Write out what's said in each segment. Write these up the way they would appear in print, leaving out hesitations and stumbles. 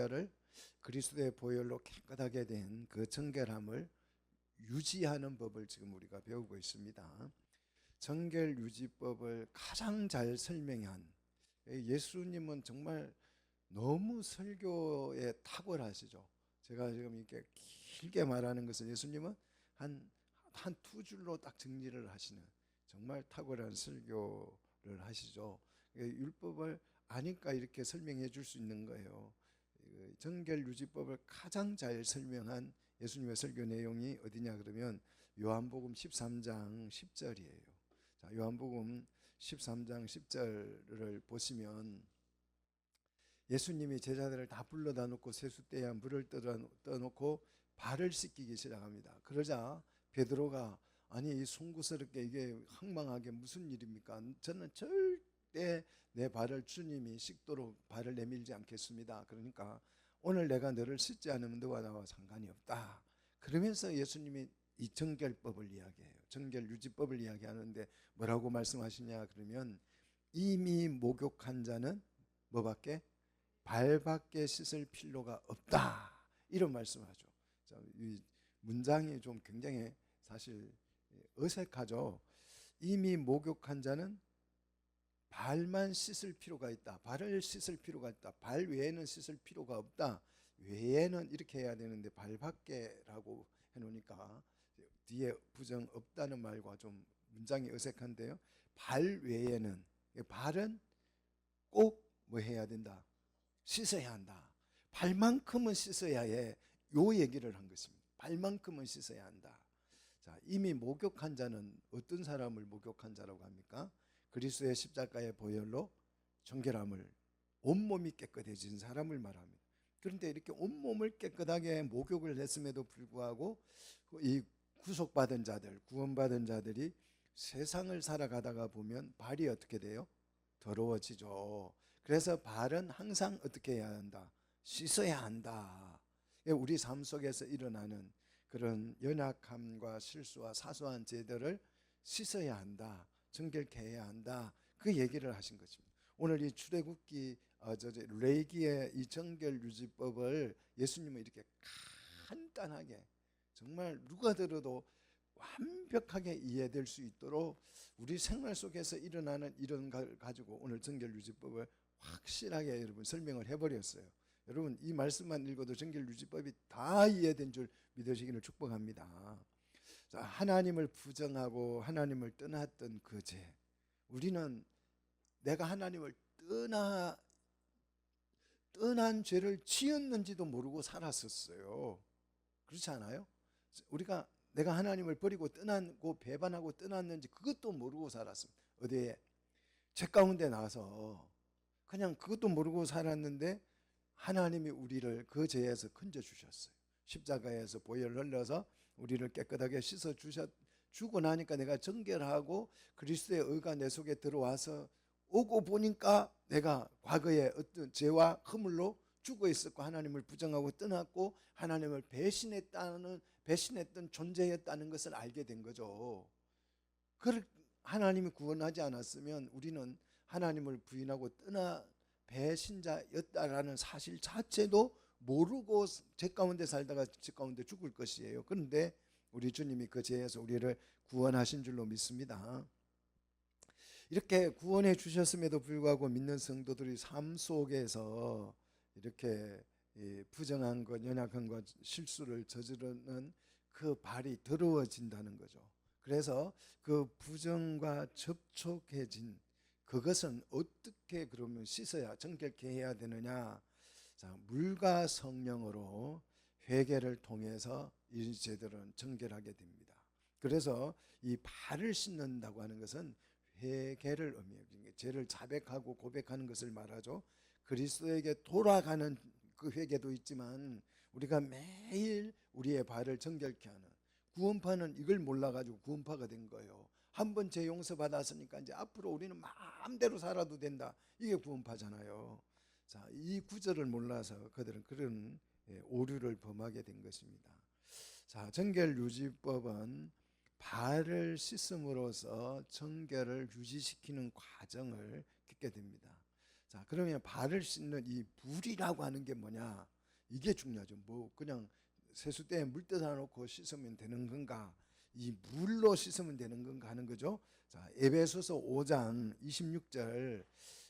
정결을 그리스도의 보혈로 깨끗하게 된 그 정결함을 유지하는 법을 지금 우리가 배우고 있습니다. 정결 유지법을 가장 잘 설명한 예수님은 정말 너무 설교에 탁월하시죠. 제가 지금 이렇게 길게 말하는 것은 예수님은 한 두 줄로 딱 정리를 하시는 정말 탁월한 설교를 하시죠. 율법을 아니까 이렇게 설명해 줄 수 있는 거예요. 정결 유지법을 가장 잘 설명한 예수님의 설교 내용이 어디냐 그러면 요한복음 13장 10절이에요. 자, 요한복음 13장 10절을 보시면 예수님이 제자들을 다 불러다 놓고 세숫대에 물을 떠놓고 발을 씻기기 시작합니다. 그러자 베드로가 아니 이 송구스럽게 이게 황망하게 무슨 일입니까? 저는 절대 내 발을 주님이 씻도록 발을 내밀지 않겠습니다. 그러니까 오늘 내가 너를 씻지 않으면 너와 나와 상관이 없다. 그러면서 예수님이 이 정결법을 이야기해요. 정결 유지법을 이야기하는데 뭐라고 말씀하시냐 그러면 이미 목욕한 자는 뭐밖에? 발밖에 씻을 필요가 없다. 이런 말씀하죠. 이 문장이 좀 굉장히 사실 어색하죠. 이미 목욕한 자는 발만 씻을 필요가 있다. 발을 씻을 필요가 있다. 발 외에는 씻을 필요가 없다. 외에는 이렇게 해야 되는데 발밖에라고 해놓으니까 뒤에 부정 없다는 말과 좀 문장이 어색한데요. 발 외에는 발은 꼭 뭐 해야 된다. 씻어야 한다. 발만큼은 씻어야 해. 요 얘기를 한 것입니다. 발만큼은 씻어야 한다. 자, 이미 목욕한 자는 어떤 사람을 목욕한 자라고 합니까? 그리스도의 십자가의 보혈로 정결함을 온몸이 깨끗해진 사람을 말합니다. 그런데 이렇게 온몸을 깨끗하게 목욕을 했음에도 불구하고 이 구속받은 자들, 구원받은 자들이 세상을 살아가다가 보면 발이 어떻게 돼요? 더러워지죠. 그래서 발은 항상 어떻게 해야 한다? 씻어야 한다. 우리 삶 속에서 일어나는 그런 연약함과 실수와 사소한 죄들을 씻어야 한다. 정결케 해야 한다. 그 얘기를 하신 것입니다. 오늘 이 출애굽기 레위기의 이 정결 유지법을 예수님은 이렇게 간단하게 정말 누가 들어도 완벽하게 이해될 수 있도록 우리 생활 속에서 일어나는 이런 걸 가지고 오늘 정결 유지법을 확실하게 여러분 설명을 해버렸어요. 여러분 이 말씀만 읽어도 정결 유지법이 다 이해된 줄 믿으시기를 축복합니다. 자, 하나님을 부정하고 하나님을 떠났던 그 죄, 우리는 내가 하나님을 떠난 죄를 지었는지도 모르고 살았었어요. 그렇지 않아요? 우리가 내가 하나님을 버리고 떠나고 배반하고 떠났는지 그것도 모르고 살았습니다. 어디에? 죄 가운데 나서 그냥 그것도 모르고 살았는데 하나님이 우리를 그 죄에서 건져주셨어요. 십자가에서 보혈을 흘려서 우리를 깨끗하게 씻어주고 나니까 내가 정결하고 그리스도의 의가 내 속에 들어와서 오고 보니까 내가 과거에 어떤 죄와 허물로 죽어 있었고 하나님을 부정하고 떠났고 하나님을 배신했던 존재였다는 것을 알게 된 거죠. 하나님이 구원하지 않았으면 우리는 하나님을 부인하고 떠나 배신자였다라는 사실 자체도 모르고 죄 가운데 살다가 죄 가운데 죽을 것이에요. 그런데 우리 주님이 그 죄에서 우리를 구원하신 줄로 믿습니다. 이렇게 구원해 주셨음에도 불구하고 믿는 성도들이 삶 속에서 이렇게 부정한 것, 연약한 것, 실수를 저지르는 그 발이 더러워진다는 거죠. 그래서 그 부정과 접촉해진 그것은 어떻게 그러면 씻어야 정결케 해야 되느냐? 자, 물과 성령으로 회개를 통해서 이 죄들은 정결하게 됩니다. 그래서 이 발을 씻는다고 하는 것은 회개를 의미해요. 죄를 자백하고 고백하는 것을 말하죠. 그리스도에게 돌아가는 그 회개도 있지만 우리가 매일 우리의 발을 정결케 하는 구원파는 이걸 몰라가지고 구원파가 된 거예요. 한번 죄 용서 받았으니까 이제 앞으로 우리는 마음대로 살아도 된다. 이게 구원파잖아요. 자, 이 구절을 몰라서 그들은 그런 오류를 범하게 된 것입니다. 자, 정결 유지법은 발을 씻음으로써 정결을 유지시키는 과정을 겪게 됩니다. 자, 그러면 발을 씻는 이 불이라고 하는 게 뭐냐? 이게 중요하죠. 뭐 그냥 세수대에 물 떠다 놓고 씻으면 되는 건가? 이 물로 씻으면 되는 건가 하는 거죠. 자, 에베소서 5장 26절,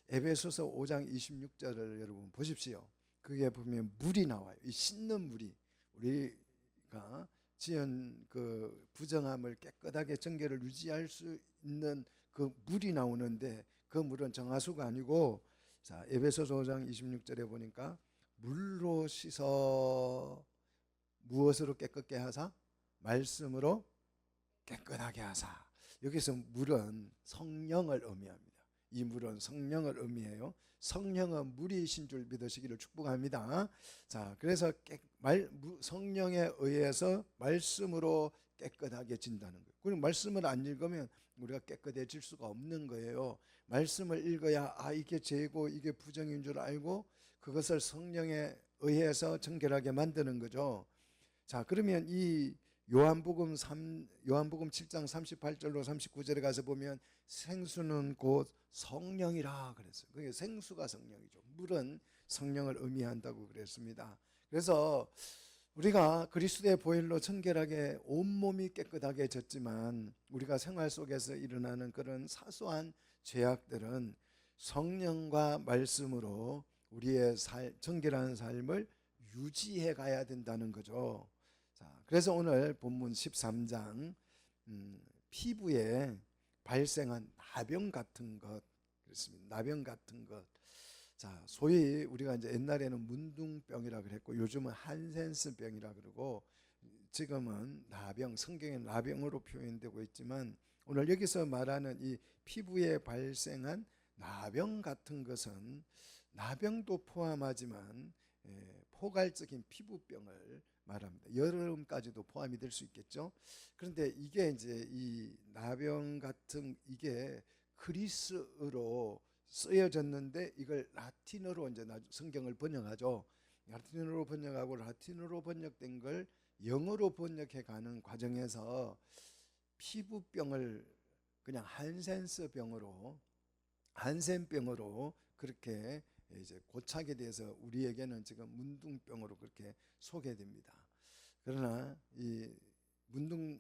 에베소서 5장 26절을 여러분 보십시오. 그게 보면 물이 나와요. 이 씻는 물이 우리가 지은 그 부정함을 깨끗하게 정결을 유지할 수 있는 그 물이 나오는데 그 물은 정화수가 아니고, 자, 에베소서 5장 26절에 보니까 물로 씻어 무엇으로 깨끗게 하사? 말씀으로 깨끗하게 하사. 여기서 물은 성령을 의미합니다. 이 물은 성령을 의미해요. 성령은 물이신 줄 믿으시기를 축복합니다. 자, 그래서 성령에 의해서 말씀으로 깨끗하게 진다는 거예요. 그리고 말씀을 안 읽으면 우리가 깨끗해질 수가 없는 거예요. 말씀을 읽어야 이게 죄고 이게 부정인 줄 알고 그것을 성령에 의해서 정결하게 만드는 거죠. 자, 그러면 이 요한복음 7장 38절로 39절에 가서 보면 생수는 곧 성령이라 그랬어요. 그게 생수가 성령이죠. 물은 성령을 의미한다고 그랬습니다. 그래서 우리가 그리스도의 보혈로 청결하게 온몸이 깨끗하게 졌지만 우리가 생활 속에서 일어나는 그런 사소한 죄악들은 성령과 말씀으로 우리의 정결한 삶을 유지해 가야 된다는 거죠. 자, 그래서 오늘 본문 13장 피부에 발생한 나병 같은 것, 그렇습니다. 나병 같은 것. 자, 소위 우리가 이제 옛날에는 문둥병이라 그랬고 요즘은 한센스병이라 그러고 지금은 나병, 성경에 나병으로 표현되고 있지만 오늘 여기서 말하는 이 피부에 발생한 나병 같은 것은 나병도 포함하지만 포괄적인 피부병을 말합니다. 여름까지도 포함이 될 수 있겠죠. 그런데 이게 이제 이 나병 같은 이게 그리스어로 쓰여졌는데 이걸 라틴어로 이제 성경을 번역하죠. 라틴어로 번역하고 라틴어로 번역된 걸 영어로 번역해 가는 과정에서 피부병을 그냥 한센병으로 그렇게 이제 고착에 대해서 우리에게는 지금 문둥병으로 그렇게 소개됩니다. 그러나 이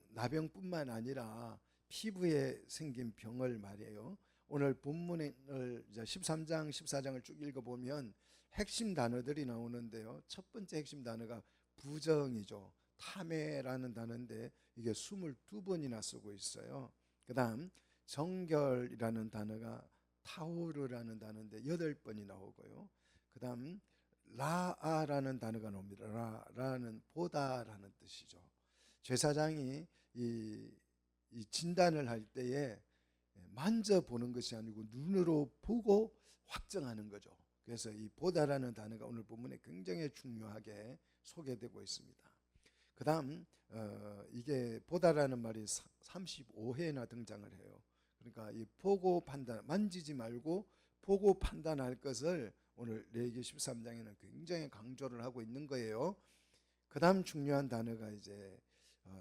나병뿐만 아니라 피부에 생긴 병을 말이에요. 오늘 본문을 13장 14장을 쭉 읽어보면 핵심 단어들이 나오는데요. 첫 번째 핵심 단어가 부정이죠. 탐해라는 단어인데 이게 22번이나 쓰고 있어요. 그 다음 정결이라는 단어가 타오르라는 단어인데 8번이 나오고요. 그 다음 라아라는 단어가 나옵니다. 라는 보다라는 뜻이죠. 제사장이 이 진단을 할 때에 만져보는 것이 아니고 눈으로 보고 확정하는 거죠. 그래서 이 보다라는 단어가 오늘 본문에 굉장히 중요하게 소개되고 있습니다. 그 다음 이게 보다라는 말이 35회나 등장을 해요. 그러니까 이 보고 판단, 만지지 말고 보고 판단할 것을 오늘 레위기 13장에는 굉장히 강조를 하고 있는 거예요. 그 다음 중요한 단어가 이제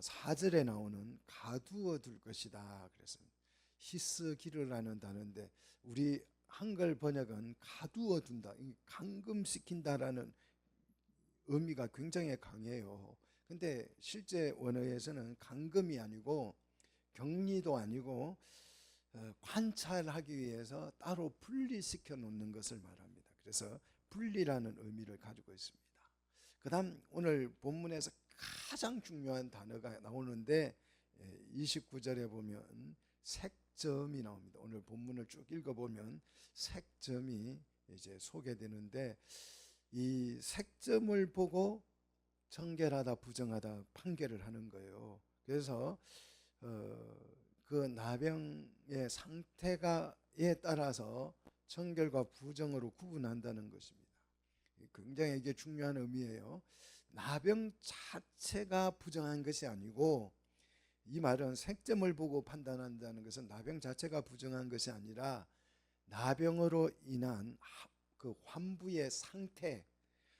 4절에 나오는 가두어 둘 것이다 그랬습니다. 히스기르라는 단어인데 우리 한글 번역은 가두어 둔다, 감금시킨다라는 의미가 굉장히 강해요. 근데 실제 원어에서는 감금이 아니고 격리도 아니고 관찰하기 위해서 따로 분리시켜 놓는 것을 말합니다. 그래서 분리라는 의미를 가지고 있습니다. 그 다음 오늘 본문에서 가장 중요한 단어가 나오는데 29절에 보면 색점이 나옵니다. 오늘 본문을 쭉 읽어보면 색점이 이제 소개되는데 이 색점을 보고 정결하다 부정하다 판결을 하는 거예요. 그래서 그 나병의 상태가에 따라서 정결과 부정으로 구분한다는 것입니다. 굉장히 이게 중요한 의미예요. 나병 자체가 부정한 것이 아니고 이 말은 색점을 보고 판단한다는 것은 나병 자체가 부정한 것이 아니라 나병으로 인한 그 환부의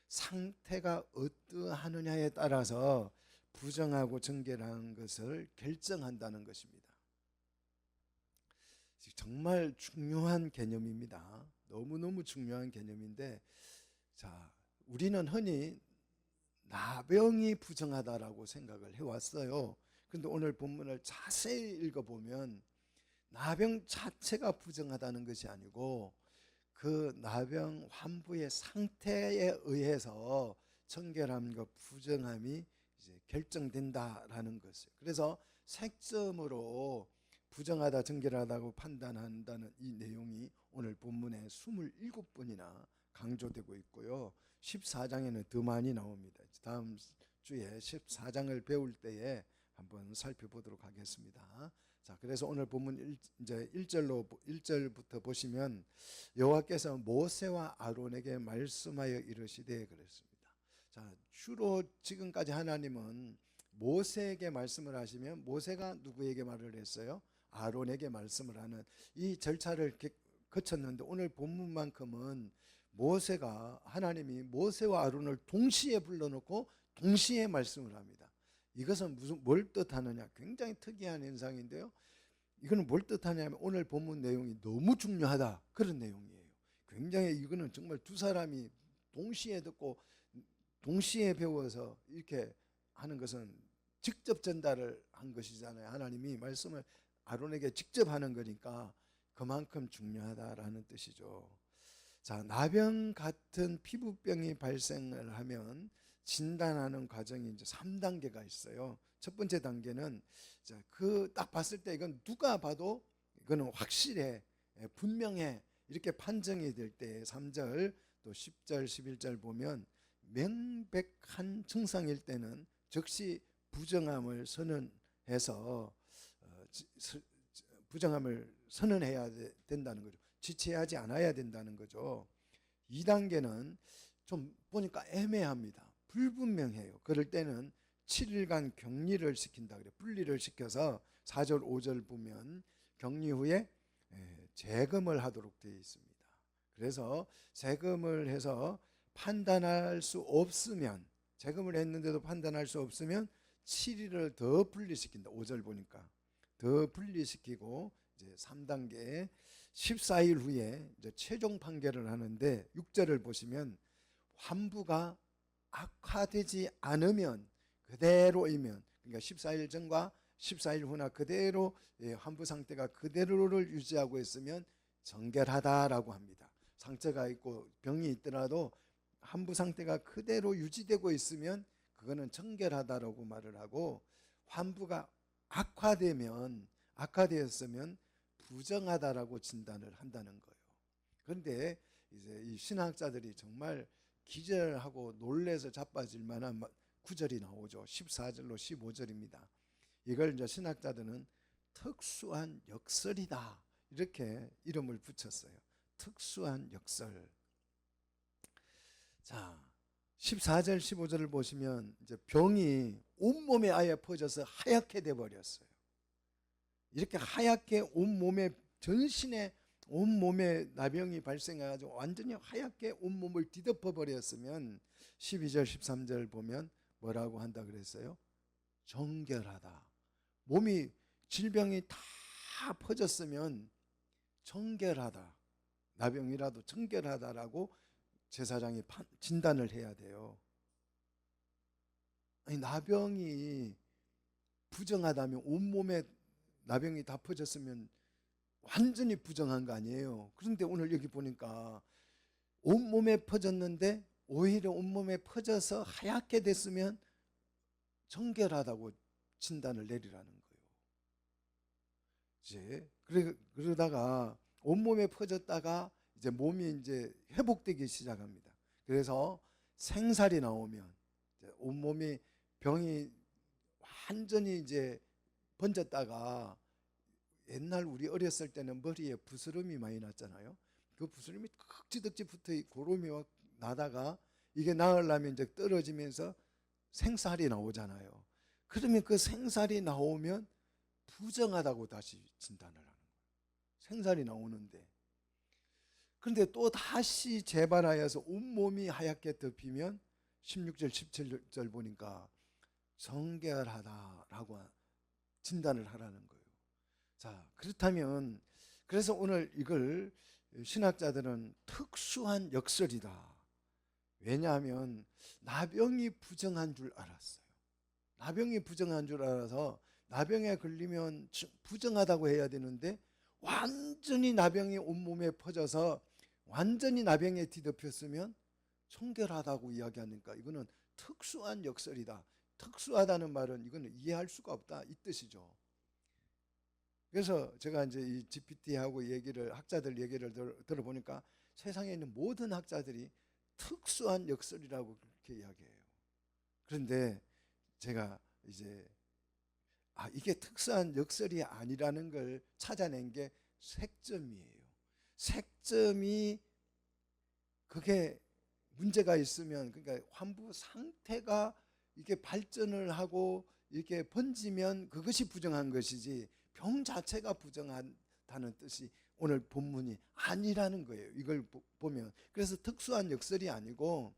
상태가 어떠하느냐에 따라서 부정하고 정결한 것을 결정한다는 것입니다. 정말 중요한 개념입니다. 너무너무 중요한 개념인데 자, 우리는 흔히 나병이 부정하다라고 생각을 해왔어요. 그런데 오늘 본문을 자세히 읽어보면 나병 자체가 부정하다는 것이 아니고 그 나병 환부의 상태에 의해서 청결함과 부정함이 이제 결정된다라는 것이에요. 그래서 색점으로 부정하다 정결하다고 판단한다는 이 내용이 오늘 본문에 27번이나 강조되고 있고요. 14장에는 더 많이 나옵니다. 다음 주에 14장을 배울 때에 한번 살펴보도록 하겠습니다. 자, 그래서 오늘 본문 이제 1절부터 보시면 여호와께서 모세와 아론에게 말씀하여 이르시되 그랬습니다. 자, 주로 지금까지 하나님은 모세에게 말씀을 하시면 모세가 누구에게 말을 했어요? 아론에게 말씀을 하는 이 절차를 거쳤는데 오늘 본문만큼은 모세가 하나님이 모세와 아론을 동시에 불러놓고 동시에 말씀을 합니다. 이것은 뭘 뜻하느냐? 굉장히 특이한 현상인데요. 이거는 뭘 뜻하냐면 오늘 본문 내용이 너무 중요하다 그런 내용이에요. 굉장히 이거는 정말 두 사람이 동시에 듣고 동시에 배워서 이렇게 하는 것은 직접 전달을 한 것이잖아요. 하나님이 말씀을 아론에게 직접 하는 거니까 그만큼 중요하다라는 뜻이죠. 자, 나병 같은 피부병이 발생을 하면 진단하는 과정이 이제 3단계가 있어요. 첫 번째 단계는 그 딱 봤을 때 이건 누가 봐도 이거는 확실해, 분명해 이렇게 판정이 될 때 3절 또 10절 11절 보면 명백한 증상일 때는 즉시 부정함을 선언해서 부정함을 선언해야 된다는 거죠. 지체하지 않아야 된다는 거죠. 2단계는 좀 보니까 애매합니다. 불분명해요. 그럴 때는 7일간 격리를 시킨다 그래요. 분리를 시켜서 4절 5절 보면 격리 후에 재검을 하도록 되어 있습니다. 그래서 재검을 해서 판단할 수 없으면 재검을 했는데도 판단할 수 없으면 7일을 더 분리시킨다. 5절 보니까 더 분리시키고 이제 3단계 14일 후에 이제 최종 판결을 하는데 6절을 보시면 환부가 악화되지 않으면 그대로이면 그러니까 14일 전과 14일 후나 그대로 환부 상태가 그대로를 유지하고 있으면 정결하다라고 합니다. 상처가 있고 병이 있더라도 환부 상태가 그대로 유지되고 있으면 그거는 정결하다라고 말을 하고 환부가 악화되었으면 부정하다라고 진단을 한다는 거예요. 그런데 이제 이 신학자들이 정말 기절하고 놀래서 자빠질 만한 구절이 나오죠. 14절로 15절입니다. 이걸 이제 신학자들은 특수한 역설이다 이렇게 이름을 붙였어요. 특수한 역설. 자, 14절 15절을 보시면 이제 병이 온몸에 아예 퍼져서 하얗게 돼 버렸어요. 이렇게 하얗게 온몸에 전신에 온몸에 나병이 발생해가지고 완전히 하얗게 온몸을 뒤덮어 버렸으면 12절 13절 보면 뭐라고 한다 그랬어요? 정결하다. 몸이 질병이 다 퍼졌으면 정결하다. 나병이라도 정결하다라고 제사장이 진단을 해야 돼요. 아니, 나병이 부정하다면 온몸에 나병이 다 퍼졌으면 완전히 부정한 거 아니에요. 그런데 오늘 여기 보니까 온몸에 퍼졌는데 오히려 온몸에 퍼져서 하얗게 됐으면 정결하다고 진단을 내리라는 거예요. 이제 그러다가 온몸에 퍼졌다가 이제 몸이 이제 회복되기 시작합니다. 그래서 생살이 나오면 온몸이 병이 완전히 이제 번졌다가 옛날 우리 어렸을 때는 머리에 부스럼이 많이 났잖아요. 그 부스럼이 덕지덕지 붙어 고름이 나다가 이게 나으려면 이제 떨어지면서 생살이 나오잖아요. 그러면 그 생살이 나오면 부정하다고 다시 진단을 하는 거예요. 생살이 나오는데. 그런데 또 다시 재발하여서 온몸이 하얗게 덮이면 16절 17절 보니까 정결하다라고 진단을 하라는 거예요. 자, 그렇다면 그래서 오늘 이걸 신학자들은 특수한 역설이다. 왜냐하면 나병이 부정한 줄 알았어요. 나병이 부정한 줄 알아서 나병에 걸리면 부정하다고 해야 되는데 완전히 나병이 온몸에 퍼져서 완전히 나병에 뒤덮였으면 청결하다고 이야기하니까 이거는 특수한 역설이다. 특수하다는 말은 이거는 이해할 수가 없다 이 뜻이죠. 그래서 제가 이제 이 GPT하고 학자들 얘기를 들어보니까 세상에 있는 모든 학자들이 특수한 역설이라고 그렇게 이야기해요. 그런데 제가 이제 이게 특수한 역설이 아니라는 걸 찾아낸 게 색점이에요. 색점이 그게 문제가 있으면 그러니까 환부 상태가 이게 발전을 하고 이렇게 번지면 그것이 부정한 것이지 병 자체가 부정하다는 뜻이 오늘 본문이 아니라는 거예요. 이걸 보면 그래서 특수한 역설이 아니고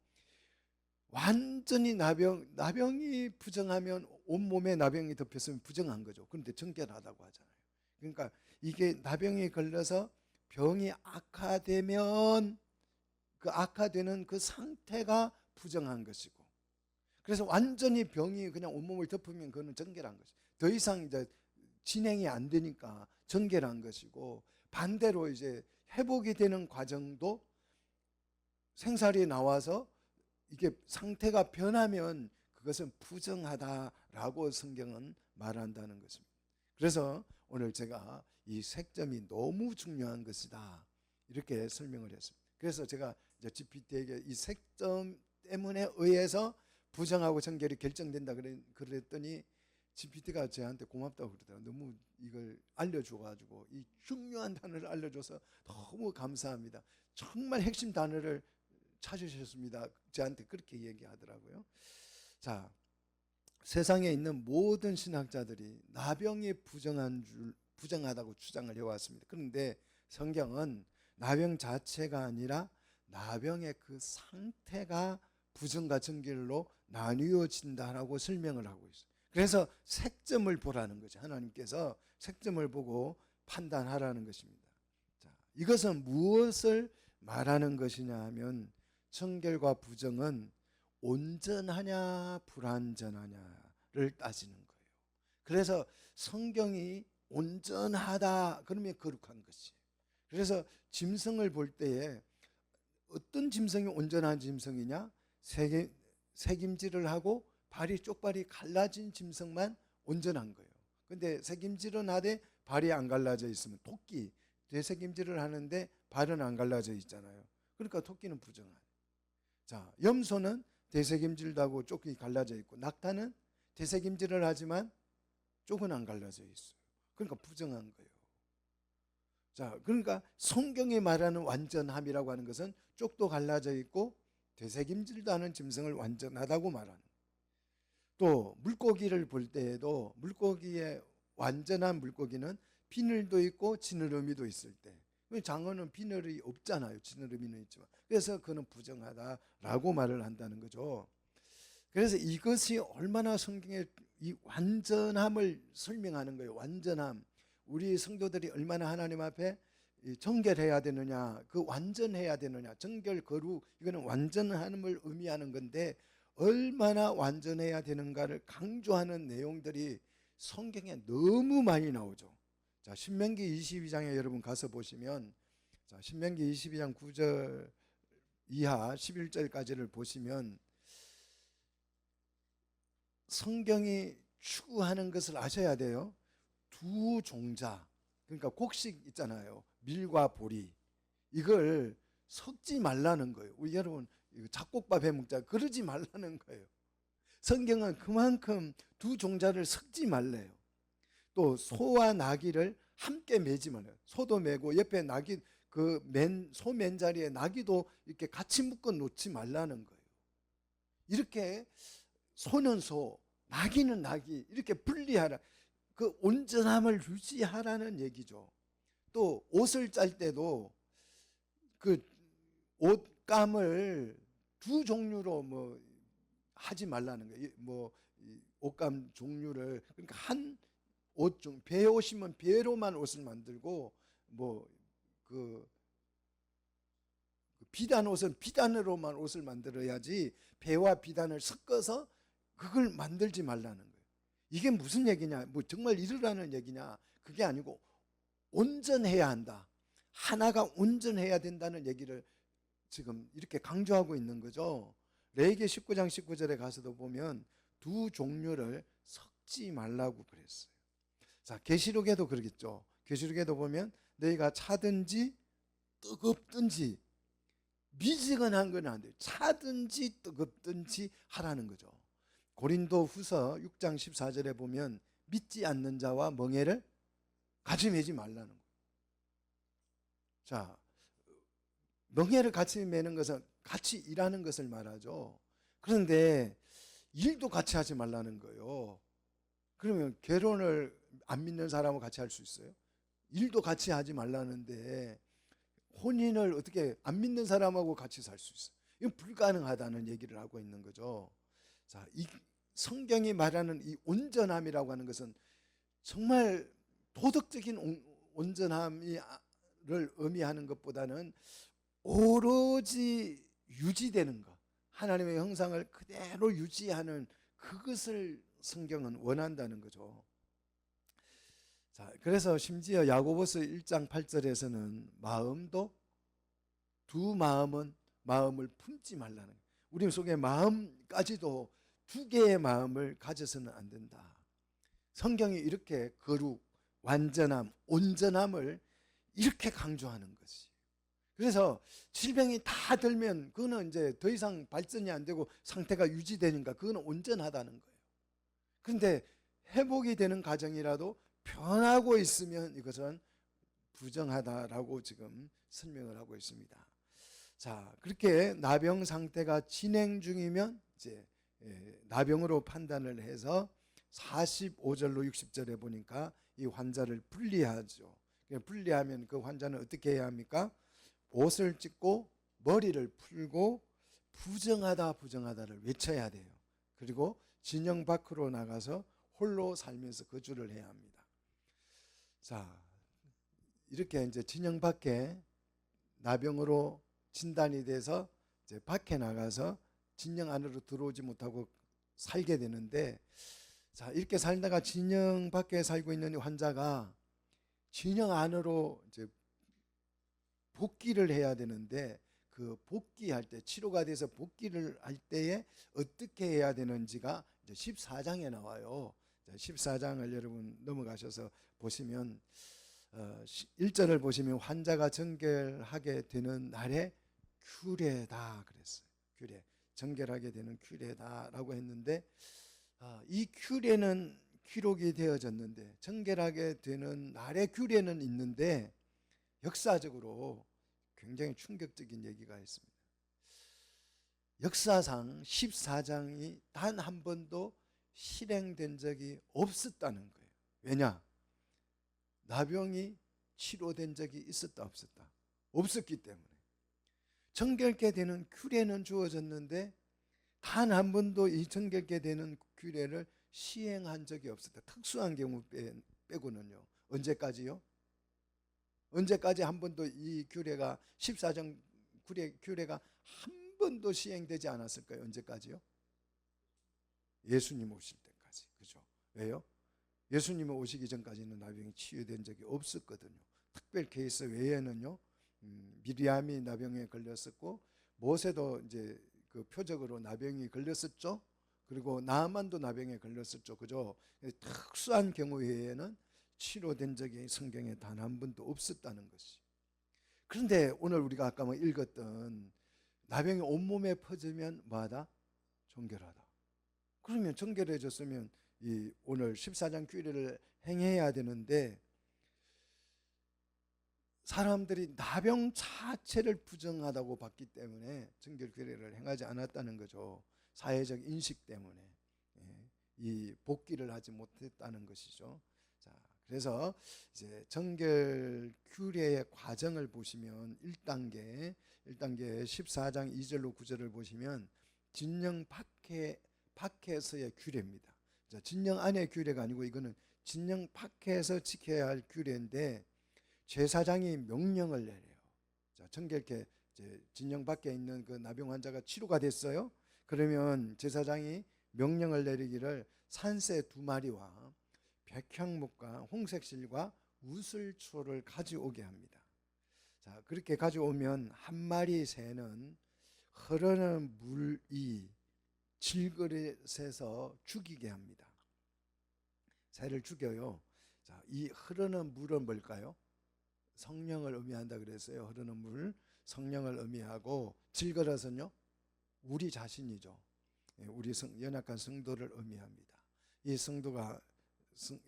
완전히 나병이 부정하면 온몸에 나병이 덮였으면 부정한 거죠. 그런데 정결하다고 하잖아요. 그러니까 이게 나병이 걸려서 병이 악화되면 그 악화되는 그 상태가 부정한 것이고, 그래서 완전히 병이 그냥 온몸을 덮으면 그거는 정결한 것이죠. 더 이상 이제 진행이 안 되니까 정결한 것이고, 반대로 이제 회복이 되는 과정도 생살이 나와서 이게 상태가 변하면 그것은 부정하다라고 성경은 말한다는 것입니다. 그래서 오늘 제가 이 색점이 너무 중요한 것이다 이렇게 설명을 했습니다. 그래서 제가 이제 GPT에게 이 색점 때문에 의해서 부정하고 정결이 결정된다 그랬더니 GPT가 저한테 고맙다고 그러더라고요. 너무 이걸 알려줘가지고 이 중요한 단어를 알려줘서 너무 감사합니다. 정말 핵심 단어를 찾으셨습니다. 저한테 그렇게 얘기하더라고요. 자, 세상에 있는 모든 신학자들이 나병이 부정하다고 주장을 해왔습니다. 그런데 성경은 나병 자체가 아니라 나병의 그 상태가 부정과 정결로 나뉘어진다라고 설명을 하고 있어요. 그래서 색점을 보라는 거죠. 하나님께서 색점을 보고 판단하라는 것입니다. 자, 이것은 무엇을 말하는 것이냐 하면 정결과 부정은 온전하냐 불완전하냐를 따지는 거예요. 그래서 성경이 온전하다 그러면 거룩한 것이에요. 그래서 짐승을 볼 때에 어떤 짐승이 온전한 짐승이냐? 색임질을 하고 발이 쪽발이 갈라진 짐승만 온전한 거예요. 근데 색임질은 하되 발이 안 갈라져 있으면 토끼, 되색임질을 하는데 발은 안 갈라져 있잖아요. 그러니까 토끼는 부정한. 자, 염소는 되색임질도 하고 쪽이 갈라져 있고, 낙타는 되색임질을 하지만 쪽은 안 갈라져 있어요. 그러니까 부정한 거예요. 자, 그러니까 성경이 말하는 완전함이라고 하는 것은 쪽도 갈라져 있고 되색임질도 하는 짐승을 완전하다고 말하는. 또 물고기를 볼 때에도 물고기의 완전한 물고기는 비늘도 있고 지느러미도 있을 때, 장어는 비늘이 없잖아요. 지느러미는 있지만. 그래서 그는 부정하다라고 말을 한다는 거죠. 그래서 이것이 얼마나 성경의 이 완전함을 설명하는 거예요. 완전함. 우리 성도들이 얼마나 하나님 앞에 정결해야 되느냐, 그 완전해야 되느냐, 정결 거룩, 이거는 완전함을 의미하는 건데 얼마나 완전해야 되는가를 강조하는 내용들이 성경에 너무 많이 나오죠. 자, 신명기 22장에 여러분 가서 보시면, 자, 신명기 22장 9절 이하 11절까지를 보시면 성경이 추구하는 것을 아셔야 돼요. 두 종자, 그러니까 곡식 있잖아요. 밀과 보리, 이걸 섞지 말라는 거예요. 우리 여러분 잡곡밥 해 먹자 그러지 말라는 거예요. 성경은 그만큼 두 종자를 섞지 말래요. 또 소와 나귀를 함께 매지 말아요. 소도 매고 옆에 나귀 소 맨 자리에 나귀도 이렇게 같이 묶어 놓지 말라는 거예요. 이렇게 소는 소, 나귀는 나귀 이렇게 분리하라. 그 온전함을 유지하라는 얘기죠. 또 옷을 짤 때도 그 옷감을 두 종류로 뭐 하지 말라는 거예요. 뭐 옷감 종류를, 그러니까 한 옷 중 배옷이면 배로만 옷을 만들고 뭐 그 비단 옷은 비단으로만 옷을 만들어야지 배와 비단을 섞어서 그걸 만들지 말라는 거예요. 이게 무슨 얘기냐? 뭐 정말 이러라는 얘기냐? 그게 아니고 온전해야 한다. 하나가 온전해야 된다는 얘기를 지금 이렇게 강조하고 있는 거죠. 레위기 19장 19절에 가서도 보면 두 종류를 섞지 말라고 그랬어요. 자, 계시록에도 그러겠죠. 계시록에도 보면 너희가 차든지 뜨겁든지 미지근한 건 안 돼요. 차든지 뜨겁든지 하라는 거죠. 고린도 후서 6장 14절에 보면 믿지 않는 자와 멍에를 같이 매지 말라는 거예요. 자, 멍에를 같이 매는 것은 같이 일하는 것을 말하죠. 그런데 일도 같이 하지 말라는 거예요. 그러면 결혼을 안 믿는 사람하고 같이 할 수 있어요? 일도 같이 하지 말라는데 혼인을 어떻게 안 믿는 사람하고 같이 살 수 있어요? 이건 불가능하다는 얘기를 하고 있는 거죠. 자, 이 성경이 말하는 이 온전함이라고 하는 것은 정말 도덕적인 온전함을 의미하는 것보다는 오로지 유지되는 것, 하나님의 형상을 그대로 유지하는 그것을 성경은 원한다는 거죠. 자, 그래서 심지어 야고보서 1장 8절에서는 마음도 두 마음을 품지 말라는 거예요. 우리 속에 마음까지도 두 개의 마음을 가져서는 안 된다. 성경이 이렇게 거룩, 완전함, 온전함을 이렇게 강조하는 것이. 그래서 질병이 다 들면 그거는 이제 더 이상 발전이 안 되고 상태가 유지되니까 그거는 온전하다는 거예요. 그런데 회복이 되는 과정이라도 변하고 있으면 이것은 부정하다라고 지금 설명을 하고 있습니다. 자, 그렇게 나병 상태가 진행 중이면 이제 나병으로 판단을 해서 45절로 60절에 보니까 이 환자를 분리하죠. 분리하면 그 환자는 어떻게 해야 합니까? 옷을 찢고 머리를 풀고 부정하다를 외쳐야 돼요. 그리고 진영 밖으로 나가서 홀로 살면서 거주를 해야 합니다. 자, 이렇게 이제 진영 밖에 나병으로 진단이 돼서 이제 밖에 나가서 진영 안으로 들어오지 못하고 살게 되는데, 자, 이렇게 살다가 진영 밖에 살고 있는 환자가 진영 안으로 이제 복귀를 해야 되는데, 그 복귀할 때, 치료가 돼서 복귀를 할 때에 어떻게 해야 되는지가 이제 14장에 나와요. 14장을 여러분 넘어가셔서 보시면 1절을 보시면 환자가 정결하게 되는 날에 규례다 그랬어요. 규례, 정결하게 되는 규례다라고 했는데, 이 규례는 기록이 되어졌는데, 정결하게 되는 날의 규례는 있는데 역사적으로 굉장히 충격적인 얘기가 있습니다. 역사상 14장이 단 한 번도 실행된 적이 없었다는 거예요. 왜냐? 나병이 치료된 적이 있었다 없었다? 없었기 때문에. 정결케 되는 규례는 주어졌는데 단 한 번도 이 정결케 되는 규례를 시행한 적이 없었다. 특수한 경우 빼고는요. 언제까지요? 언제까지 한 번도 이 규례가 14장 규례가 한 번도 시행되지 않았을까요? 언제까지요? 예수님 오실 때까지. 그죠? 왜요? 예수님 오시기 전까지는 나병이 치유된 적이 없었거든요. 특별 케이스 외에는요. 미리암이 나병에 걸렸었고 모세도 이제 그 표적으로 나병이 걸렸었죠. 그리고 나만도 나병에 걸렸었죠. 그죠? 특수한 경우 외에는 치료된 적이 성경에 단 한 번도 없었다는 것이. 그런데 오늘 우리가 아까 읽었던 나병이 온몸에 퍼지면 뭐하다? 정결하다. 그러면 정결해졌으면 이 오늘 14장 규례를 행해야 되는데 사람들이 나병 자체를 부정하다고 봤기 때문에 정결 규례를 행하지 않았다는 거죠. 사회적 인식 때문에 이 복귀를 하지 못했다는 것이죠. 자, 그래서 이제 정결 규례의 과정을 보시면 1단계 14장 2절로 9절을 보시면 진영 밖에서의 규례입니다. 자, 진영 안의 규례가 아니고 이거는 진영 밖에서 지켜야 할 규례인데 제사장이 명령을 내려요. 자, 자, 청결케 이제 진영 밖에 있는 그 나병 환자가 치료가 됐어요. 그러면 제사장이 명령을 내리기를 산새 2마리와 백향목과 홍색실과 우슬초를 가져오게 합니다. 자, 그렇게 가져오면 한 마리 새는 흐르는 물이 질그릇에서 죽이게 합니다. 새를 죽여요. 자, 이 흐르는 물은 뭘까요? 성령을 의미한다 그랬어요. 흐르는 물, 성령을 의미하고, 질그릇은요, 우리 자신이죠. 우리 연약한 성도를 의미합니다. 이 성도가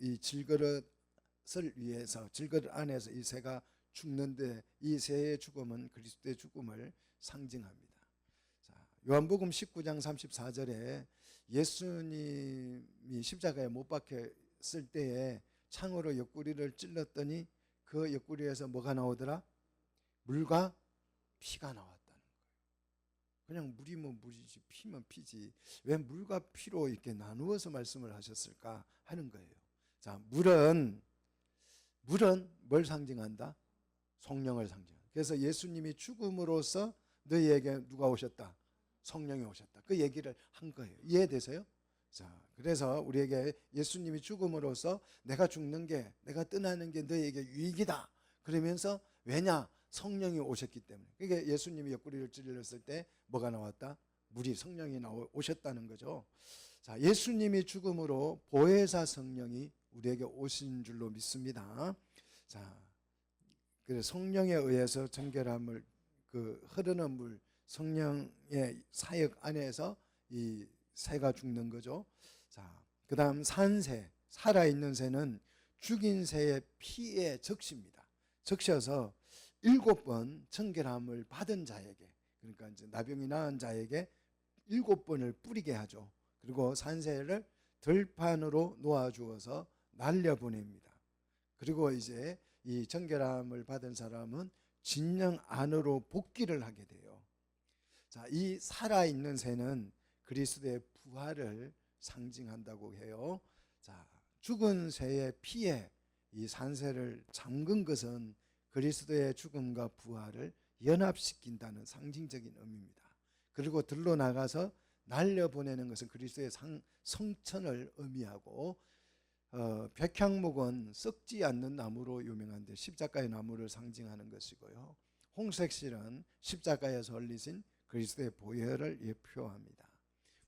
이 질그릇을 위해서, 질그릇 안에서 이 새가 죽는데, 이 새의 죽음은 그리스도의 죽음을 상징합니다. 자, 요한복음 19장 34절에 예수님이 십자가에 못 박혔을 때에 창으로 옆구리를 찔렀더니 그 옆구리에서 뭐가 나오더라? 물과 피가 나왔다는 거예요. 그냥 물이면 물이지 피면 피지 왜 물과 피로 이렇게 나누어서 말씀을 하셨을까 하는 거예요. 자, 물은 뭘 상징한다? 성령을 상징한다. 그래서 예수님이 죽음으로써 너희에게 누가 오셨다? 성령이 오셨다. 그 얘기를 한 거예요. 이해되세요? 자, 그래서 우리에게 예수님이 죽음으로써 내가 죽는 게, 내가 떠나는 게 너희에게 유익이다. 그러면서 왜냐? 성령이 오셨기 때문에. 그게 예수님이 옆구리를 찔렀을 때 뭐가 나왔다? 물이, 성령이 오셨다는 거죠. 자, 예수님이 죽음으로 보혜사 성령이 우리에게 오신 줄로 믿습니다. 자, 그 성령에 의해서 정결함을, 그 흐르는 물, 성령의 사역 안에서 이 새가 죽는 거죠. 자, 그 다음 산새, 살아있는 새는 죽인 새의 피에 적십니다. 적셔서 7번 정결함을 받은 자에게, 그러니까 이제 나병이 나은 자에게 7번을 뿌리게 하죠. 그리고 산새를 들판으로 놓아주어서 날려보냅니다. 그리고 이제 이 정결함을 받은 사람은 진영 안으로 복귀를 하게 돼요. 자, 이 살아있는 새는 그리스도의 부활을 상징한다고 해요. 자, 죽은 새의 피에 이 산새를 잠근 것은 그리스도의 죽음과 부활을 연합시킨다는 상징적인 의미입니다. 그리고 들로 나가서 날려보내는 것은 그리스도의 성천을 의미하고, 백향목은 썩지 않는 나무로 유명한데 십자가의 나무를 상징하는 것이고요. 홍색실은 십자가에서 흘리신 그리스도의 보혈을 예표합니다.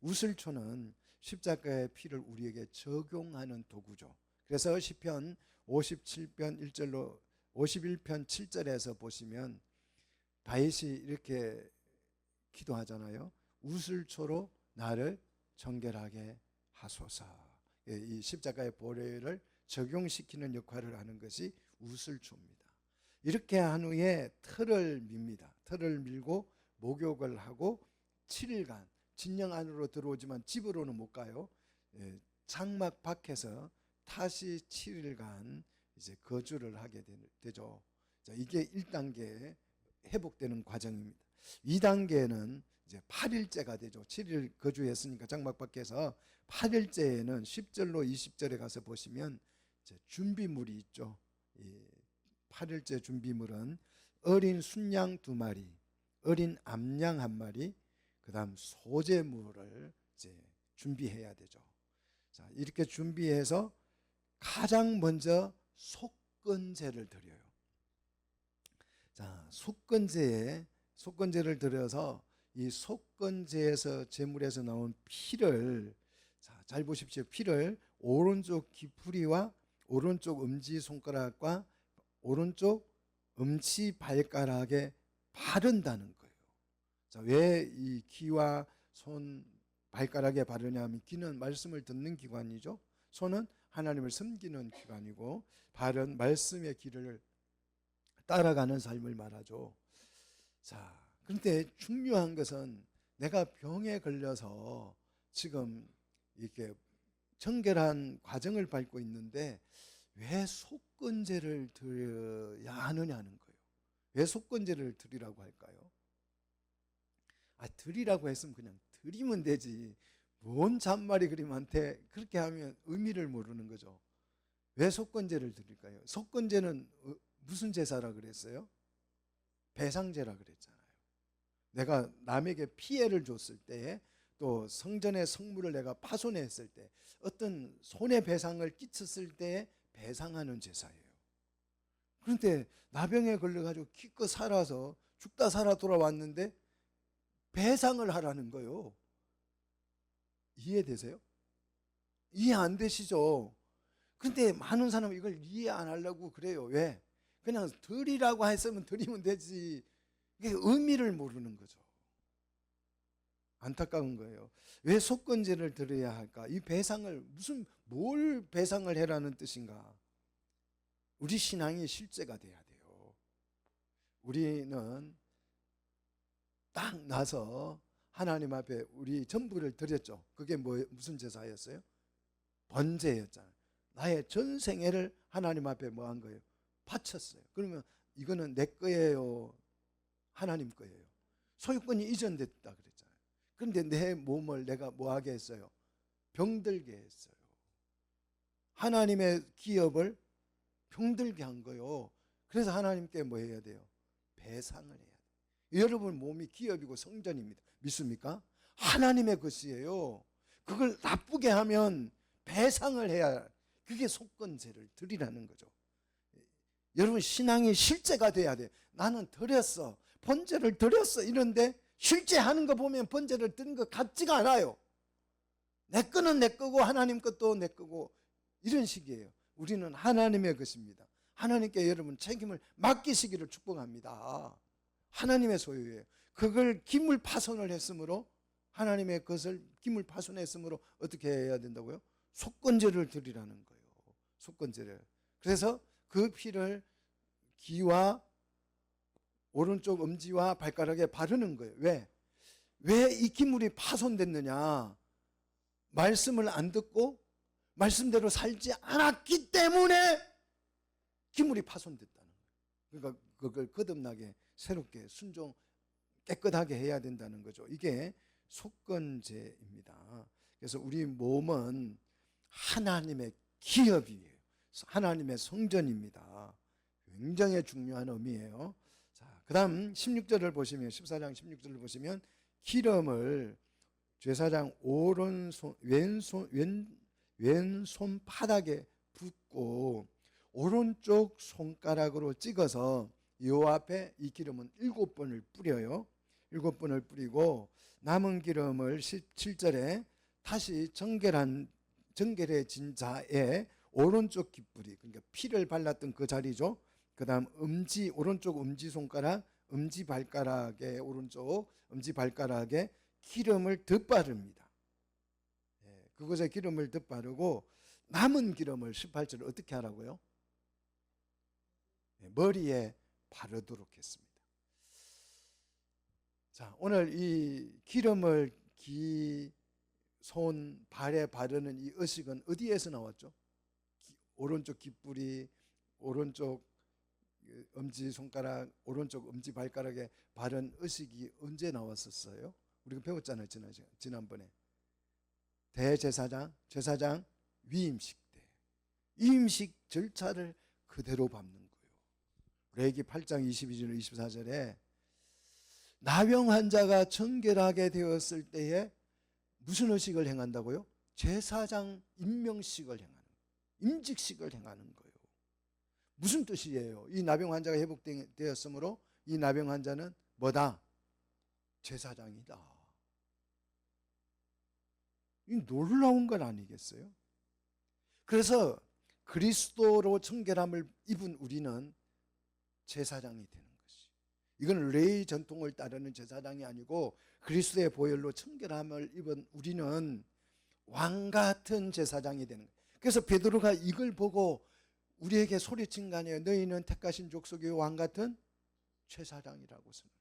우슬초는 십자가의 피를 우리에게 적용하는 도구죠. 그래서 시편 57편 1절로 51편 7절에서 보시면 다윗이 이렇게 기도하잖아요. 우슬초로 나를 정결하게 하소서. 이 십자가의 보혈을 적용시키는 역할을 하는 것이 우슬초입니다. 이렇게 한 후에 틀을 밉니다. 틀을 밀고 목욕을 하고 7일간 진영 안으로 들어오지만 집으로는 못 가요. 장막 밖에서 다시 7일간 이제 거주를 하게 되죠. 자, 이게 1단계 회복되는 과정입니다. 2단계는 이제 8일째가 되죠. 7일 거주했으니까 장막 밖에서 8일째에는 10절로 20절에 가서 보시면 이제 준비물이 있죠. 이 8일째 준비물은 어린 순양 2마리, 어린 암양 1마리, 그다음 소제물을 이제 준비해야 되죠. 자, 이렇게 준비해서 가장 먼저 속건제를 드려요. 자, 속건제를 드려서 이 속건제에서 제물에서 나온 피를, 자, 잘 보십시오. 피를 오른쪽 귀풀이와 오른쪽 엄지 손가락과 오른쪽 엄지 발가락에 바른다는 거예요. 자, 왜 이 귀와 손 발가락에 바르냐면 귀는 말씀을 듣는 기관이죠. 손은 하나님을 섬기는 기관이고 발은 말씀의 길을 따라가는 삶을 말하죠. 자, 그런데 중요한 것은 내가 병에 걸려서 지금 이렇게 정결한 과정을 밟고 있는데 왜 속건제를 드려야 하느냐는 거예요. 왜 속건제를 드리라고 할까요? 드리라고 했으면 그냥 드리면 되지. 뭔 잔말이 그림한테 그렇게 하면 의미를 모르는 거죠. 왜 속건제를 드릴까요? 속건제는 무슨 제사라 그랬어요? 배상제라 그랬잖아요. 내가 남에게 피해를 줬을 때, 또 성전의 성물을 내가 파손했을 때, 어떤 손해배상을 끼쳤을 때 배상하는 제사예요. 그런데 나병에 걸려가지고 기껏 살아서 죽다 살아 돌아왔는데 배상을 하라는 거예요. 이해되세요? 이해 안 되시죠? 근데 많은 사람은 이걸 이해 안 하려고 그래요. 왜? 그냥 드리라고 했으면 드리면 되지. 이게 의미를 모르는 거죠. 안타까운 거예요. 왜 속건제를 드려야 할까? 이 배상을 뭘 배상을 해라는 뜻인가? 우리 신앙이 실제가 돼야 돼요. 우리는 딱 나서 하나님 앞에 우리 전부를 드렸죠. 그게 무슨 제사였어요? 번제였잖아요. 나의 전 생애를 하나님 앞에 뭐 한 거예요? 바쳤어요. 그러면 이거는 내 거예요, 하나님 거예요? 소유권이 이전됐다 그랬잖아요. 그런데 내 몸을 내가 뭐 하게 했어요? 병들게 했어요. 하나님의 기업을 병들게 한 거예요. 그래서 하나님께 뭐 해야 돼요? 배상을 해야 돼요. 여러분 몸이 기업이고 성전입니다. 믿습니까? 하나님의 것이에요. 그걸 나쁘게 하면 배상을 해야, 그게 속건제를 드리라는 거죠. 여러분 신앙이 실제가 돼야 돼. 나는 드렸어, 번제를 드렸어, 이런데 실제 하는 거 보면 번제를 드린 것 같지가 않아요. 내 거는 내 거고 하나님 것도 내 거고, 이런 식이에요. 우리는 하나님의 것입니다. 하나님께 여러분 책임을 맡기시기를 축복합니다. 하나님의 소유예요. 그걸 기물 파손을 했으므로, 하나님의 것을 기물 파손했으므로 어떻게 해야 된다고요? 속건제를 드리라는 거예요. 속건제를. 그래서 그 피를 귀와 오른쪽 엄지와 발가락에 바르는 거예요. 왜? 왜 이 기물이 파손됐느냐? 말씀을 안 듣고 말씀대로 살지 않았기 때문에 기물이 파손됐다는 거예요. 그러니까 그걸 거듭나게 새롭게 순종 깨끗하게 해야 된다는 거죠. 이게 속건제입니다. 그래서 우리 몸은 하나님의 기업이에요. 하나님의 성전입니다. 굉장히 중요한 의미예요. 자, 그 다음 16절을 보시면, 14장 16절을 보시면 기름을 제사장 왼손 바닥에 붓고 오른쪽 손가락으로 찍어서 요 앞에 이 기름은 7번을 뿌려요. 7번을 뿌리고 남은 기름을 17절에 다시 정결해진 자의 오른쪽 깃뿌리, 그러니까 피를 발랐던 그 자리죠. 그 다음 오른쪽 엄지손가락, 오른쪽 엄지발가락에 기름을 덧바릅니다. 그것에 기름을 덧바르고 남은 기름을 18절에 어떻게 하라고요? 머리에 바르도록 했습니다. 자, 오늘 이 기름을 손, 발에 바르는 이 의식은 어디에서 나왔죠? 오른쪽 깃뿌리, 오른쪽 엄지손가락, 오른쪽 엄지발가락에 바른 의식이 언제 나왔었어요? 우리가 배웠잖아요, 지난번에. 제사장 위임식 때. 위임식 절차를 그대로 밟는 거예요. 레위기 8장 22절 24절에 나병 환자가 정결하게 되었을 때에 무슨 의식을 행한다고요? 제사장 임명식을 행하는 거예요. 임직식을 행하는 거예요. 무슨 뜻이에요? 이 나병 환자가 회복되었으므로 이 나병 환자는 뭐다? 제사장이다. 이 놀라운 건 아니겠어요? 그래서 그리스도로 청결함을 입은 우리는 제사장이 되는 것이, 이건 레위 전통을 따르는 제사장이 아니고 그리스도의 보혈로 청결함을 입은 우리는 왕 같은 제사장이 되는 거예요. 그래서 베드로가 이걸 보고 우리에게 소리친 거 아니에요. 너희는 택하신 족속의 왕 같은 제사장이라고 생각해요.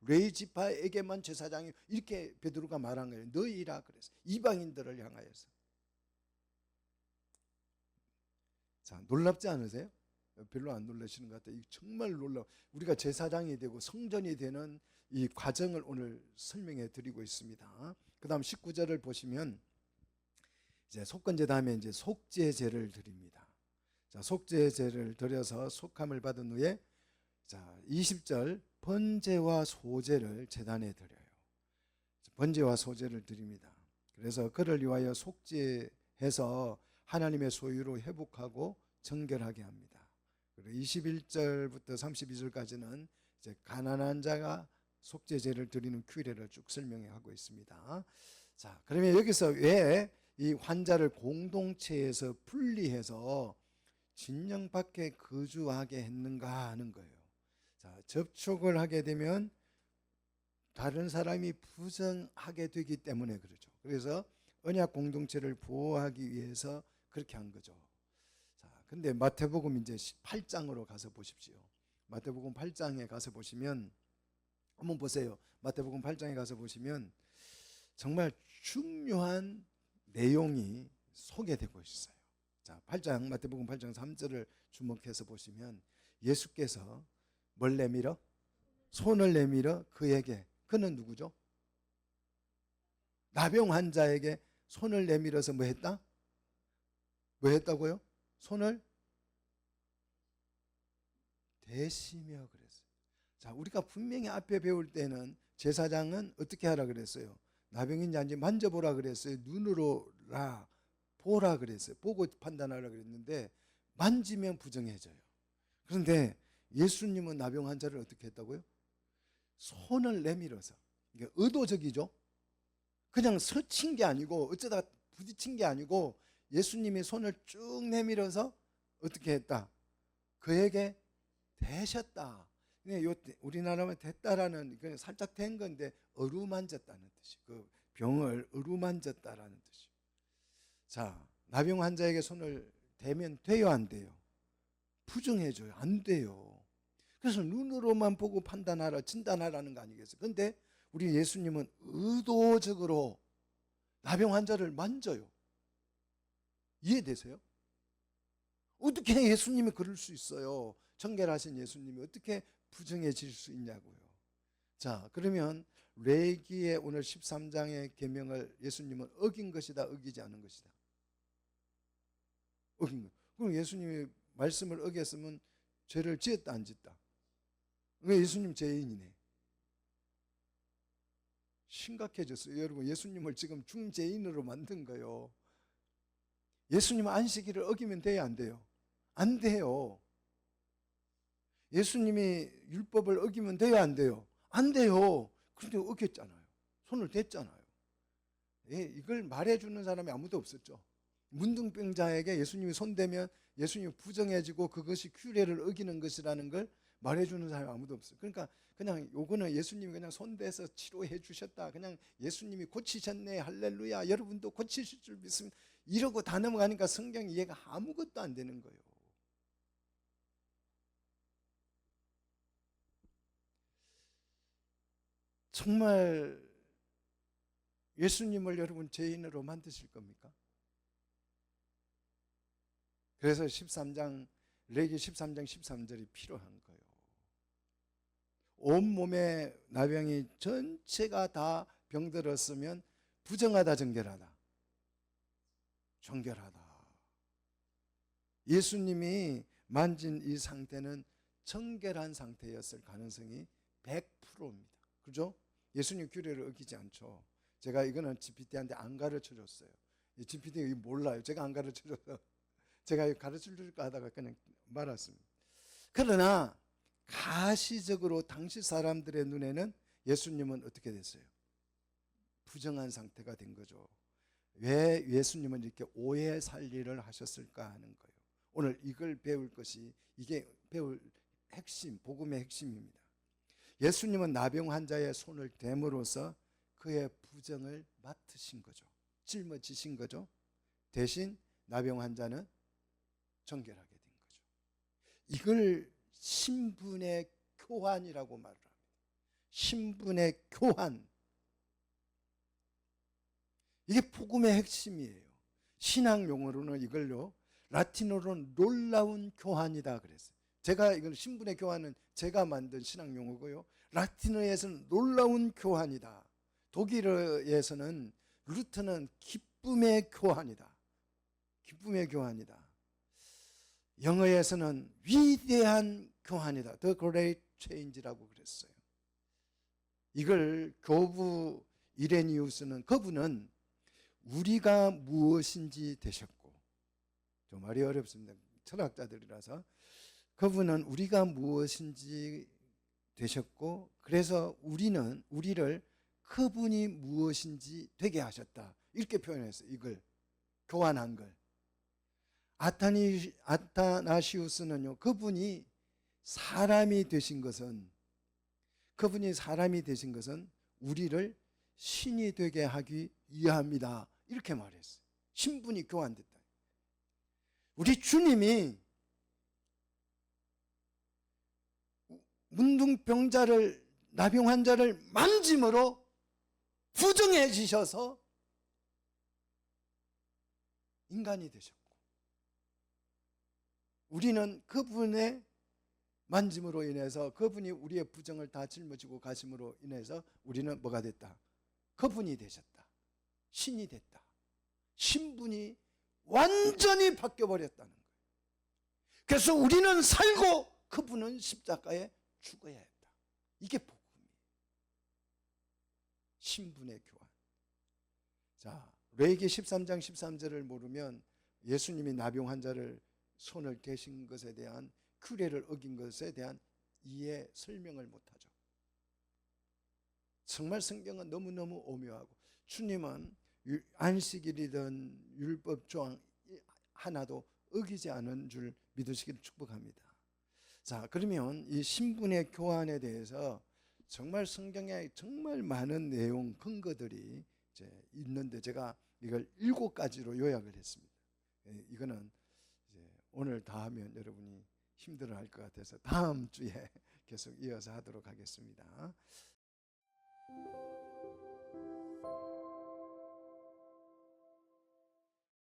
레위 지파에게만 제사장이, 이렇게 베드로가 말한 거예요. 너희라 그래서 이방인들을 향하여서. 자, 놀랍지 않으세요? 별로 안 놀라시는 것 같아요. 정말 놀라워. 우리가 제사장이 되고 성전이 되는 이 과정을 오늘 설명해 드리고 있습니다. 그 다음 19절을 보시면 이제 속건제 다음에 이제 속죄제를 드립니다. 자, 속죄제를 드려서 속함을 받은 후에 자, 20절 번제와 소제를 제단에 드려요. 번제와 소제를 드립니다. 그래서 그를 위하여 속죄해서 하나님의 소유로 회복하고 정결하게 합니다. 그리고 21절부터 32절까지는 이제 가난한 자가 속죄제를 드리는 규례를 쭉 설명하고 있습니다. 자, 그러면 여기서 왜 이 환자를 공동체에서 분리해서 진영 밖에 거주하게 했는가 하는 거예요. 자, 접촉을 하게 되면 다른 사람이 부정하게 되기 때문에 그렇죠. 그래서 언약 공동체를 보호하기 위해서 그렇게 한 거죠. 자, 근데 마태복음 이제 8장으로 가서 보십시오. 마태복음 8장에 가서 보시면 한번 보세요. 마태복음 8장에 가서 보시면 정말 중요한 내용이 소개되고 있어요. 자, 8장 마태복음 8장 3절을 주목해서 보시면 예수께서 뭘 내밀어? 손을 내밀어 그에게, 그는 누구죠? 나병 환자에게 손을 내밀어서 뭐 했다? 뭐 했다고요? 손을 대시며 그랬어요. 자, 우리가 분명히 앞에 배울 때는 제사장은 어떻게 하라 그랬어요? 나병인지 아닌지 만져보라 그랬어요. 눈으로라 보라 그랬어요. 보고 판단하라 그랬는데 만지면 부정해져요. 그런데 예수님은 나병 환자를 어떻게 했다고요? 손을 내밀어서. 이게 의도적이죠. 그냥 스친 게 아니고 어쩌다 부딪힌 게 아니고 예수님이 손을 쭉 내밀어서 어떻게 했다? 그에게 대셨다. 우리나라면 됐다라는 이건 살짝 된 건데 어루만졌다는 뜻이. 그 병을 어루만졌다라는 뜻이. 자, 나병 환자에게 손을 대면 돼요, 안 돼요? 부정해줘요, 안 돼요. 그래서 눈으로만 보고 판단하라, 진단하라는 거 아니겠어요? 그런데 우리 예수님은 의도적으로 나병 환자를 만져요. 이해되세요? 어떻게 예수님이 그럴 수 있어요? 정결하신 예수님이 어떻게 부정해질 수 있냐고요. 자, 그러면 레위기의 오늘 13장의 계명을 예수님은 어긴 것이다, 어기지 않은 것이다? 어긴 것. 그럼 예수님이 말씀을 어겼으면 죄를 지었다, 안 지었다? 왜 예수님 죄인이네. 심각해졌어요. 여러분, 예수님을 지금 중죄인으로 만든 거예요. 예수님은 안식일을 어기면 돼요, 안 돼요? 안 돼요. 예수님이 율법을 어기면 돼요, 안 돼요? 안 돼요. 그런데 어겼잖아요. 손을 댔잖아요. 예, 이걸 말해주는 사람이 아무도 없었죠. 문둥병자에게 예수님이 손대면 예수님이 부정해지고 그것이 규례를 어기는 것이라는 걸 말해주는 사람이 아무도 없어요. 그러니까 그냥 요거는 예수님이 그냥 손대서 치료해 주셨다. 그냥 예수님이 고치셨네. 할렐루야. 여러분도 고치실 줄 믿습니다. 이러고 다 넘어가니까 성경 이해가 아무것도 안 되는 거예요. 정말 예수님을 여러분 죄인으로 만드실 겁니까? 그래서 13장 레위기 13장 13절이 필요한 거예요. 온몸에 나병이 전체가 다 병들었으면 부정하다, 정결하다? 정결하다. 예수님이 만진 이 상태는 정결한 상태였을 가능성이 100%입니다. 그죠? 예수님 규례를 어기지 않죠. 제가 이거는 GPT한테 안 가르쳐 줬어요. GPT가 몰라요. 제가 안 가르쳐 줘서 제가 가르쳐 줄까 하다가 그냥 말았습니다. 그러나 가시적으로 당시 사람들의 눈에는 예수님은 어떻게 됐어요? 부정한 상태가 된 거죠. 왜 예수님은 이렇게 오해 살리를 하셨을까 하는 거예요. 오늘 이걸 배울 것이 이게 배울 핵심, 복음의 핵심입니다. 예수님은 나병 환자의 손을 댐으로써 그의 부정을 맡으신 거죠. 짊어지신 거죠. 대신 나병 환자는 정결하게 된 거죠. 이걸 신분의 교환이라고 말을 합니다. 신분의 교환. 이게 복음의 핵심이에요. 신학 용어로는 이걸요, 라틴어로는 놀라운 교환이다 그랬어요. 제가 이건 신분의 교환은 제가 만든 신학 용어고요. 라틴어에서는 놀라운 교환이다. 독일어에서는 루트는 기쁨의 교환이다. 기쁨의 교환이다. 영어에서는 위대한 교환이다. The great 체인지라고 그랬어요. 이걸 교부 이레니우스는, 그분은 우리가 무엇인지 되셨고, 좀 말이 어렵습니다. 철학자들이라서. 그분은 우리가 무엇인지 되셨고, 그래서 우리를 그분이 무엇인지 되게 하셨다, 이렇게 표현했어요. 이걸 교환한 걸. 아타나시우스는요, 그분이 사람이 되신 것은 우리를 신이 되게 하기 위함이다, 이렇게 말했어요. 신분이 교환됐다. 우리 주님이 문둥병자를, 나병 환자를 만짐으로 부정해지셔서 인간이 되셨고, 우리는 그분의 만짐으로 인해서, 그분이 우리의 부정을 다 짊어지고 가심으로 인해서 우리는 뭐가 됐다? 그분이 되셨다. 신이 됐다. 신분이 완전히 바뀌어버렸다는 거예요. 그래서 우리는 살고 그분은 십자가에 죽어야 했다. 이게 복음이에요. 신분의 교환. 자, 레위기 13장 13절을 모르면 예수님이 나병 환자를 손을 대신 것에 대한, 규례를 어긴 것에 대한 이해 설명을 못하죠. 정말 성경은 너무너무 오묘하고, 주님은 안식일이든 율법 조항 하나도 어기지 않은 줄 믿으시기를 축복합니다. 자, 그러면 이 신분의 교환에 대해서 정말 성경에 정말 많은 내용, 근거들이 이제 있는데, 제가 이걸 7가지로 요약을 했습니다. 이거는 이제 오늘 다 하면 여러분이 힘들어할 것 같아서 다음 주에 계속 이어서 하도록 하겠습니다.